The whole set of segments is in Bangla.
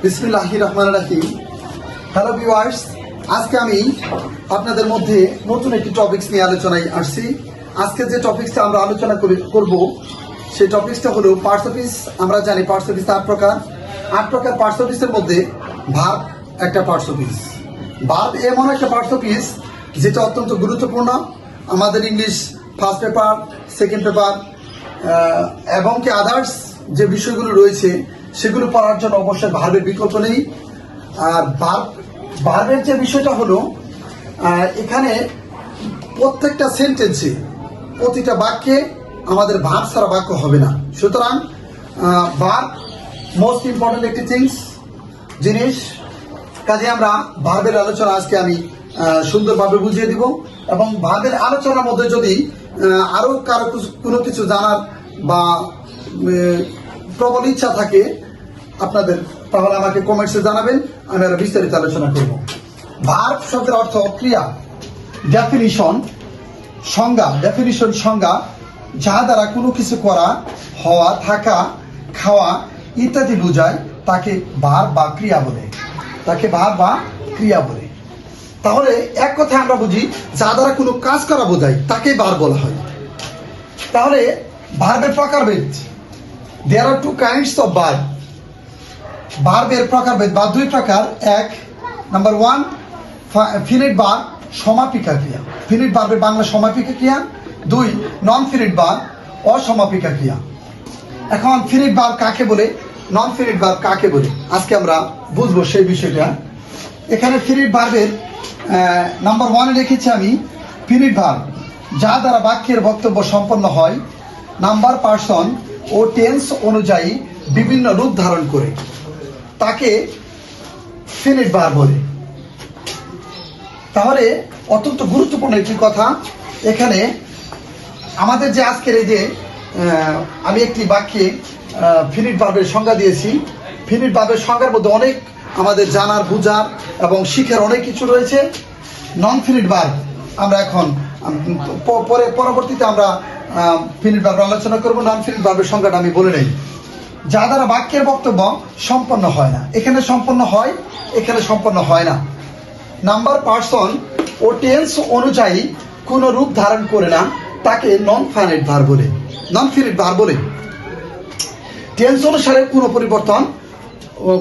বিসমিল্লাহির রহমানির রহিম। হ্যালো ভিউয়ার্স, আজকে আমি আপনাদের মধ্যে নতুন একটি টপিকস নিয়ে আলোচনায় আসছি। আজকে যে টপিকসটা আমরা আলোচনা করব সেই টপিকসটা হলো পার্টস অফ স্পিচ। আমরা জানি পার্টস অফ স্পিচ 8 প্রকার। 8 প্রকার পার্টস অফ স্পিচের মধ্যে ভার্ব একটা পার্টস অফ স্পিচ। ভার্ব এমন একটা পার্টস অফ স্পিচ যেটা অত্যন্ত গুরুত্বপূর্ণ। আমাদের English first paper, second paper এবং কি আদার্স যে বিষয়গুলো রয়েছে সেগুলো পড়ার জন্য অবশ্যই ভার্বের বিকল্প নেই। আর ভার্বের যে বিষয়টা হলো, এখানে প্রত্যেকটা সেন্টেন্সে, প্রতিটা বাক্যে আমাদের ভার্ব ছাড়া বাক্য হবে না। সুতরাং ভার্ব মোস্ট ইম্পর্টেন্ট একটি জিনিস। কাজে আমরা ভার্বের আলোচনা আজকে আমি সুন্দরভাবে বুঝিয়ে দিব। এবং ভার্বের আলোচনার মধ্যে যদি আরো কারো কোনো কিছু জানার বা প্রবল ইচ্ছা থাকে আপনাদের, তাহলে আমাকে কমেন্টসে জানাবেন, আমি আরো বিস্তারিত আলোচনা করব। ভার্ব শব্দের অর্থ ক্রিয়া। সংজ্ঞা যাহা দ্বারা কোনো কিছু করা, হওয়া, থাকা, খাওয়া ইত্যাদি বোঝায় তাকে ভার্ব বা ক্রিয়া বলে। তাহলে এক কথায় আমরা বুঝি যা দ্বারা কোনো কাজ করা বোঝায় তাকে ভার্ব বলা হয়। তাহলে ভার্বের প্রকারভেদ, দেয়ার আর 2 kinds of verb। ভার্বের প্রকারভেদ বা 2 প্রকার। এক, নাম্বার 1 ফিনিট ভার্ব, সমাপিকা ক্রিয়া। ফিনিট ভার্বের বাংলা সমাপিকা ক্রিয়া। 2 নন ফিনিট ভার্ব, অসমাপিকা ক্রিয়া। এখন ফিনিট ভার্ব কাকে বলে, নন ফিনিট ভার্ব কাকে বলে, আজকে আমরা বুঝবো সেই বিষয়টা। এখানে ফিনিট ভার্বের নাম্বার 1 লিখেছি আমি, ফিনিট ভার্ব যা দ্বারা বাক্যের বক্তব্য সম্পন্ন হয়, নাম্বার, পার্সন ও টেন্স অনুযায়ী বিভিন্ন রূপ ধারণ করে, তাকে ফিনিট ভার্ব বলে। তাহলে অত্যন্ত গুরুত্বপূর্ণ একটি কথা এখানে আমাদের যে আজকের এই যে আমি একটি বাক্যে ফিনিট ভার্বের সংজ্ঞা দিয়েছি। ফিনিট ভার্বের সংজ্ঞার মধ্যে অনেক আমাদের জানার, বুঝার এবং শিখার অনেক কিছু রয়েছে। নন ফিনিট ভার্ব আমরা এখন পরবর্তীতে আমরা ফিনিট ভার্ব আলোচনা করব। নন ফিনিট ভার্বের সংজ্ঞাটা আমি বলে নেই। যা দ্বারা বাক্যের বক্তব্য সম্পন্ন হয় না, এখানে সম্পন্ন হয়, এখানে সম্পন্ন হয় না। নাম্বার, পার্সন ও টেন্স অনুযায়ী কোন রূপ ধারণ করে না, তাকে নন ফিনিট ভার্ব বলে। টেন্স অনুসারে কোনো পরিবর্তন,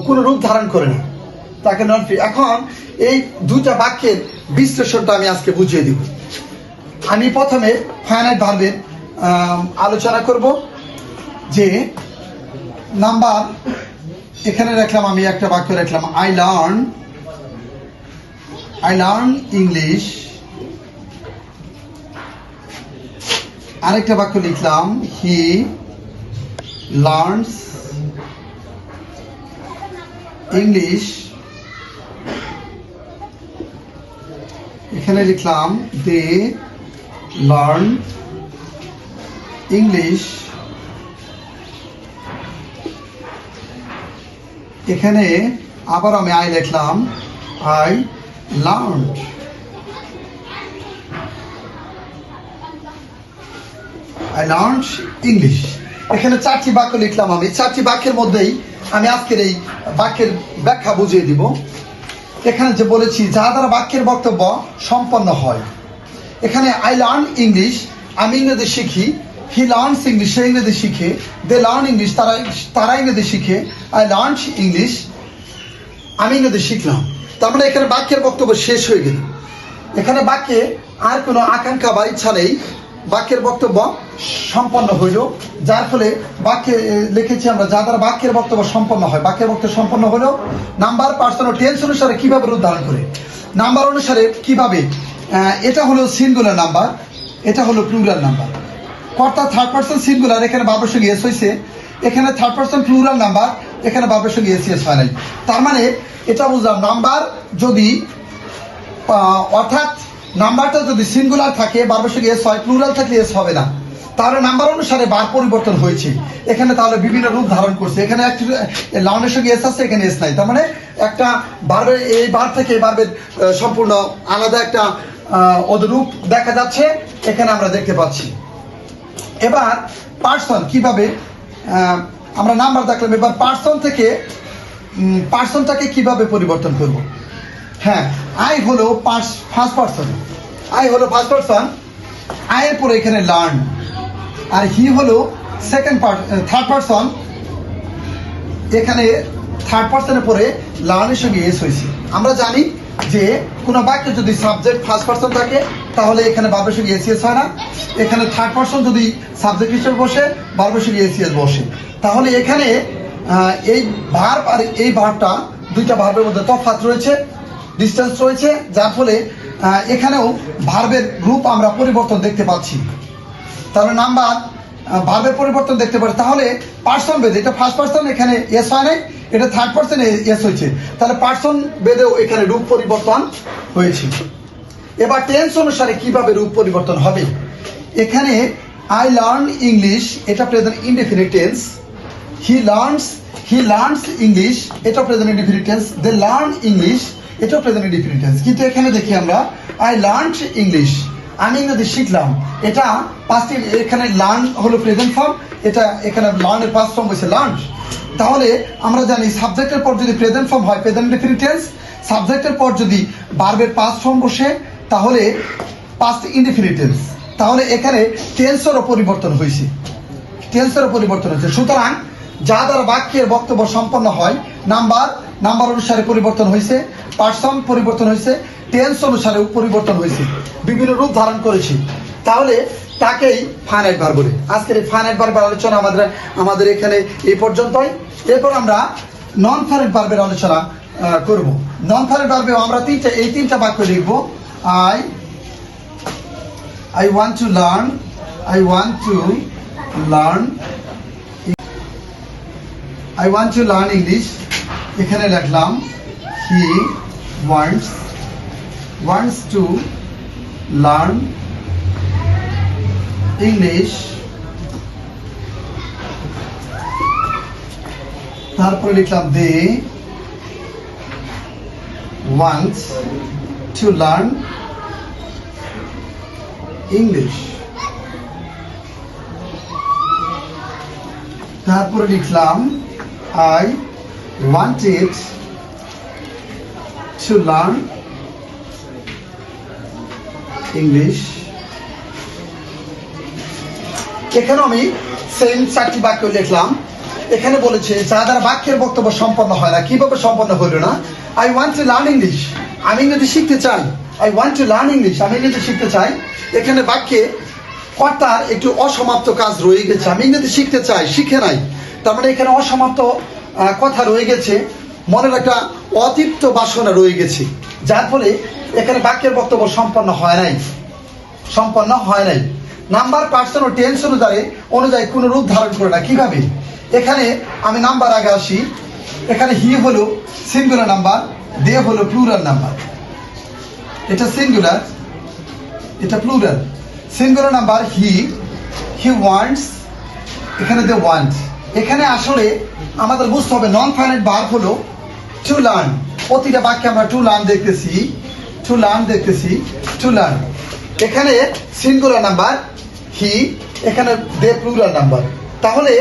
কোন রূপ ধারণ করে না, তাকে নন ফিনিট। এখন এই 2টা বাক্যের বিশ্লেষণটা আমি আজকে বুঝিয়ে দিব। আমি প্রথমে ফাইনাইট ভার্বের আলোচনা করব। যে নাম্বার এখানে রাখলাম, আমি একটা বাক্য রাখলাম, আই লার্ন ইংলিশ। আরেকটা বাক্য লিখলাম, হি লার্নস ইংলিশ। এখানে লিখলাম, দে লার্ন ইংলিশ। এখানে আবার আমি আই লিখলাম, আই লার্ন ইংলিশ। এখানে 4টি বাক্য লিখলাম আমি। 4টি বাক্যের মধ্যেই আমি আজকের এই বাক্যের ব্যাখ্যা বুঝিয়ে দিব। এখানে যে বলেছি যা দ্বারা বাক্যের বক্তব্য সম্পন্ন হয়, এখানে আই লার্ন ইংলিশ, আমি ইংরেজি শিখি। হি লার্নস ইংলিশ, সে ইংরেজি শিখে। দে লার্ন ইংলিশ, তারা ইংরেজি শিখে। আই লার্ন ইংলিশ, আমি ইংরেজি শিখলাম। তার মানে এখানে বাক্যের বক্তব্য শেষ হয়ে গেল। এখানে বাক্যে আর কোনো আকাঙ্ক্ষা বা ইচ্ছা নেই, বাক্যের বক্তব্য সম্পন্ন হইল। যার ফলে বাক্যে লিখেছি আমরা যা দ্বারা বাক্যের বক্তব্য সম্পন্ন হয়, বাক্যের বক্তব্য সম্পন্ন হলো। নাম্বার, পার্সন ও টেন্স অনুসারে কিভাবে রূপ ধারণ করে, নাম্বার অনুসারে কিভাবে, এটা হলো সিঙ্গুলার নাম্বার, এটা হলো প্লুরাল নাম্বার। কর্তা থার্ড পার্সন সিঙ্গুলার, এখানে ভার্বের সঙ্গে এস হয়েছে। এখানে থার্ড পার্সন প্লুরাল নাম্বার, এখানে ভার্বের সঙ্গে এস হয় নাই। তার মানে এটা বুঝলাম, নাম্বার যদি অর্থাৎ নাম্বারটা যদি সিঙ্গুলার থাকে, ভার্বের সঙ্গে এস হয়, প্লুরাল থাকলে এস হবে না। তাহলে নাম্বার অনুসারে বার পরিবর্তন হয়েছে এখানে, তাহলে বিভিন্ন রূপ ধারণ করছে। এখানে লাউনের সঙ্গে এস আছে, এখানে এস নাই। তার মানে একটা ভার্বের, এই ভার্ব থেকে এই ভার্বের সম্পূর্ণ আলাদা একটা রূপ দেখা যাচ্ছে, এখানে আমরা দেখতে পাচ্ছি। এবার পার্সন কিভাবে, আমরা নাম্বার দেখলাম। এবার পার্সন থেকে পার্সনটাকে কিভাবে পরিবর্তন করব? হ্যাঁ, আই হলো ফার্স্ট পার্সন, আই হলো ফার্স্ট পার্সন, আই এর পরে এখানে লার্ন, আর হি হলো থার্ড পার্সন, এখানে থার্ড পার্সনের পরে লার্নের সঙ্গে এস হয়েছে। আমরা জানি যে কোনো বাক্যে যদি সাবজেক্ট ফার্স্ট পার্সন থাকে তাহলে এখানে ভার্বের সঙ্গে এসিএস হয় না, এখানে থার্ড পার্সন যদি সাবজেক্ট হিসেবে বসে ভার্বের সঙ্গে এসিএস বসে, তাহলে এখানে এই ভার্ব আর এই ভার্বটা দুইটা ভার্বের মধ্যে তফাৎ রয়েছে, ডিস্টেন্স রয়েছে, যার ফলে এখানেও ভার্বের রূপ আমরা পরিবর্তন দেখতে পাচ্ছি। তাহলে নাম্বার ভার্বের পরিবর্তন দেখতে পাচ্ছি। তাহলে পার্সন বেদে এটা ফার্স্ট পার্সন, এখানে এস হয় নাই, এটা থার্ড পার্সন এস হয়েছে, তাহলে পার্সন বেদেও এখানে রূপ পরিবর্তন হয়েছে। এবার টেন্স অনুসারে কিভাবে রূপ পরিবর্তন হবে? এখানে আই লার্ন ইংলিশ, এটা present indefinite tense. He learns English, এটা present indefinite tense. They learn English, এটা প্রেজেন্ট ইনডেফিনিট টেন্স। কিন্তু এখানে দেখি আমরা আই লার্নড ইংলিশ, আমি ইংরেজি শিখলাম, এটা পাস্ট, এখানে লার্ন হলো প্রেজেন্ট ফর্ম, এটা এখানে লার্নের পাস্ট ফর্ম হচ্ছে লার্ন। তাহলে আমরা জানি সাবজেক্টের পর যদি প্রেজেন্ট ফর্ম হয় প্রেজেন্ট ইনডেফিনিট টেন্স, সাবজেক্টের পর যদি ভার্বের পাস্ট ফর্ম বসে তাহলে পাস্ট ইনডেফিনিট টেন্স। তাহলে এখানে টেন্সেরও পরিবর্তন হয়েছে, সুতরাং যা দ্বারা বাক্যের বক্তব্য সম্পন্ন হয়, নাম্বার অনুসারে পরিবর্তন হয়েছে, পার্সন পরিবর্তন হয়েছে, টেন্স অনুসারে পরিবর্তন হয়েছে, বিভিন্ন রূপ ধারণ করেছে। তাহলে তাকেই ফাইনাইট ভার্ব বলে। আজকের এই ফাইনাইট ভার্বের আলোচনা আমাদের এখানে এই পর্যন্তই। এরপর আমরা নন ফাইনাইট ভার্বের আলোচনা করব। নন ফাইনাইট ভার্বে আমরা এই তিনটা বাক্য লিখব। I want to learn English, এখানে লিখলাম he wants to learn English, তারপরে লিখলাম they want to learn English, তারপরে লিখলাম I wanted to learn English। এখানে আমি সেম চারটি বাক্য লিখলাম। এখানে বলেছে যা দ্বারা বাক্যের বক্তব্য সম্পন্ন হয় না। কিভাবে সম্পন্ন হইল না? I want to learn English, আমি ইংরেজি শিখতে চাই। I want to learn English, আমি ইংরেজি শিখতে চাই। এখানে বাক্যে কর্তার একটু অসমাপ্ত কাজ রয়ে গেছে, আমি ইংরেজি শিখতে চাই, শিখে নাই, তার মানে এখানে অসমাপ্ত কথা রয়ে গেছে, মনের একটা অতৃপ্ত বাসনা রয়ে গেছে, যার ফলে এখানে বাক্যের বক্তব্য সম্পন্ন হয় নাই। নাম্বার, পার্সন ও টেন্স অনুযায়ী কোন রূপ ধারণ করে না। কিভাবে? এখানে আমি নাম্বার আগে আসি। এখানে হি হলো সিঙ্গুলার নাম্বার, দে হলো প্লুরাল নাম্বার। এটা সিঙ্গুলার, এটা plural. Singular number he wants, এখানে দে ওয়ান্ট। এখানে আসলে আমাদের বুঝতে হবে নন ফাইনাইট ভার্ব হলো টু লার্ন। প্রতিটা বাক্যে আমরা টু লার্ন দেখতেছি। এখানে সিঙ্গুলার নাম্বার হি, এখানে দে প্লুরাল নাম্বার। তাহলে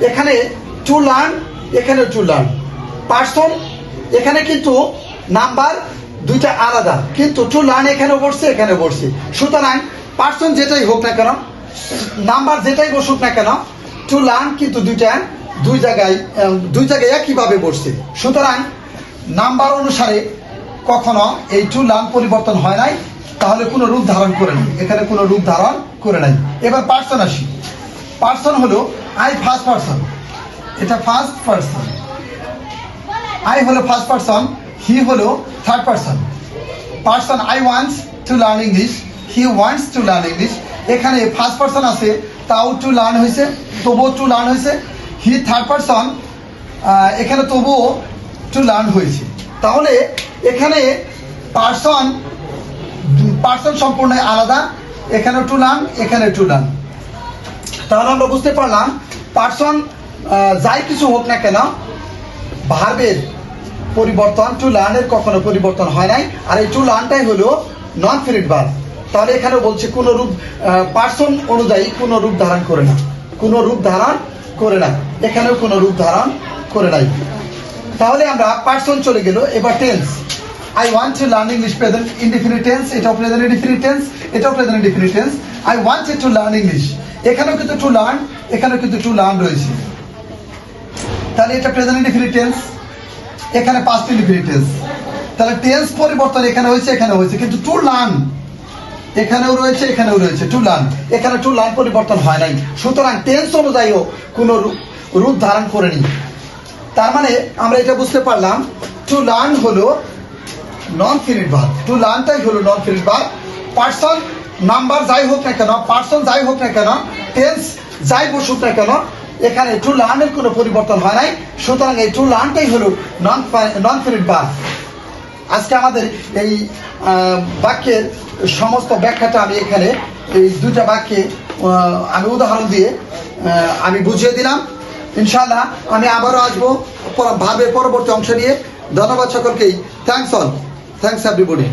এখানে টু লার্ন, এখানে টু লার্ন। পার্সন, এখানে কিন্তু নাম্বার দুইটা আলাদা, কিন্তু টু লার্ন এখানে বসছে। সুতরাং পার্সন যেটাই হোক না কেন, নাম্বার যেটাই বসুক না কেন, টু লার্ন কিন্তু দুই জায়গায় একইভাবে বসছে। সুতরাং নাম্বার অনুসারে কখনো এই টু লার্ন পরিবর্তন হয় নাই, তাহলে কোনো রূপ ধারণ করে নাই, এখানে কোনো রূপ ধারণ করে নাই। এবার পার্সন আসি। পার্সন হলো আই ফার্স্ট পার্সন, এটা ফার্স্ট পার্সন। আই হলো ফার্স্ট পার্সন, হি হলো third person. Person I wants to learn English, he wants to learn English. এখানে ফার্স্ট পার্সন আছে, তাও টু লার্ন হয়েছে, তবুও টু লার্ন হয়েছে। হি থার্ড পার্সন, এখানে তবুও টু লার্ন হয়েছে। তাহলে এখানে পার্সন সম্পূর্ণ আলাদা, এখানে টু লার্ন, এখানে টু লার্ন। তাহলে আমরা বুঝতে পারলাম পার্সন যাই কিছু হোক না কেন, ভার্বের পরিবর্তন টু লার্নের কখনো পরিবর্তন হয় নাই। আর এই টু লার্নটাই হলো নন ফিনিট ভার্ব। তাহলে এখানে বলছে কোন রূপ, পার্সন অনুযায়ী কোন রূপ ধারণ করে না, এখানেও কোন রূপ ধারণ করে নাই। তাহলে আমরা পার্সন চলে গেল, এবার tense. I want to learn English, present indefinite tense, এটাও প্রেজেন্ট ইনডিফিনিট টেন্স, এটাও present indefinite tense. I wanted to learn English, এখানেও কিন্তু টু লার্ন, এখানেও কিন্তু টু লার্ন রয়েছে। তাহলে এটা প্রেজেন্ট ইনডিফিনিট টেন্স, এখানে পাস্ট ইনডিফিনিট টেন্স। তাহলে টেন্স পরিবর্তন এখানে হয়েছে, এখানে হয়েছে, কিন্তু টু লার্ন এখানেও রয়েছে, এখানেও রয়েছে। টু লার্ন, এখানে টু লার্ন পরিবর্তন হয় নাই, সুতরাং টেন্স অনুযায়ীও কোনো রূপ ধারণ করেনি। তার মানে আমরা এটা বুঝতে পারলাম, টু লার্ন হলো নন ফিনিট ভার্ব, টু লার্নটাই হলো নন ফিনিট ভার্ব। পার্সন নাম্বার যাই হোক না কেন, পার্সন যাই হোক না কেন, টেন্স যাই বসুক না কেন, এখানে টু লার্নের কোনো পরিবর্তন হয় নাই, সুতরাং এই টু লার্নটাই হলো নন ফিনিট ভার্ব। আজকে আমাদের এই বাক্যের সমস্ত ব্যাখ্যাটা আমি এখানে এই দুইটা বাক্যে আমি উদাহরণ দিয়ে আমি বুঝিয়ে দিলাম। ইনশাআল্লাহ আমি আবারও আসবো ভার্বের পরবর্তী অংশ নিয়ে। ধন্যবাদ সকলকেই। Thanks everybody.